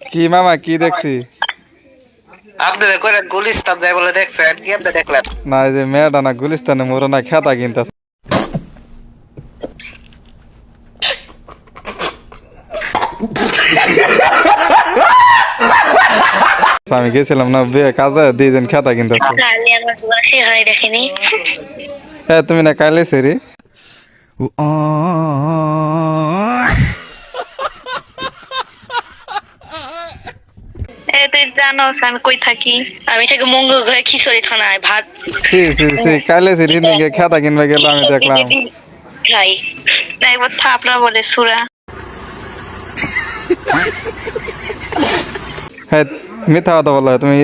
কি মামা কি দেখছি? আপনাদের করে গুলিস্তান যায় বলে দেখছেন কি আপনি দেখলেন? না এই যে মেয়েটা না গুলিস্তানে মোর না খেতা কিনতেছে। আমি গেছিলাম না বিয়ে কাজে দুইজন খেতা কিনতেছে। আমি আমার বাসে হয় দেখিনি। হ্যাঁ তুমি না কাইলে সেরি তুই জানোস আমি কই থাকি? আমি থাকি মঙ্গল ঘরে খিচুড়ি থানায় ভাত সি কাইলে সেরি নিয়ে খেতা কিনবে গেল আমি দেখলাম। খাই না একবার থাপড়া বলে সুরা। হ্যাঁ মিথ্যা কথা বলো তুমি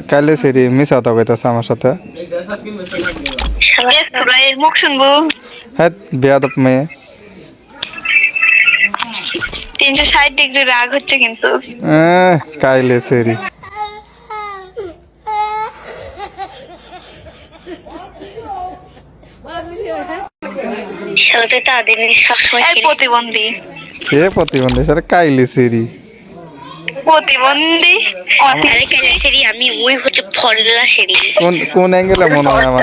কাইলে সেরি মিশা কথা কইতাছ আমার সাথে। সুরাইয়ের মুখ শুনবো। হ্যাঁ বেয়াদব মেয়ে। 360 ডিগ্রি রাগ হচ্ছে কিন্তু। কাইলে সেরি সাথে তাদের সবসময় প্রতিবন্ধী কে প্রতিবন্ধী সেটা কাইলে সেরি প্রতিবন্ধী আমি ওই হচ্ছে ফরলা সেরি। কোন অ্যাঙ্গেলে মনে হয় আমার?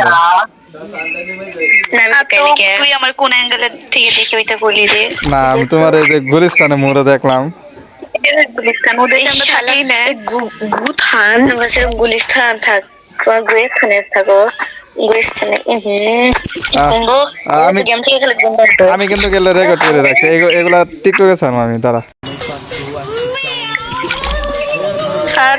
তুই আমার কোন অ্যাঙ্গেলের থেকে দেখে ওইটা বলি রে? না আমি তোমার এই যে গুলিস্তানে মোড়ে দেখলাম। গুলিস্তান থাক তোমার গুলিস্তানে থাকো গুলিস্তানে আমি কিন্তু গেলে রেকর্ড করে রাখছি এগুলা টিকটকে ছাড়বো আমি দাঁড়া। স্যার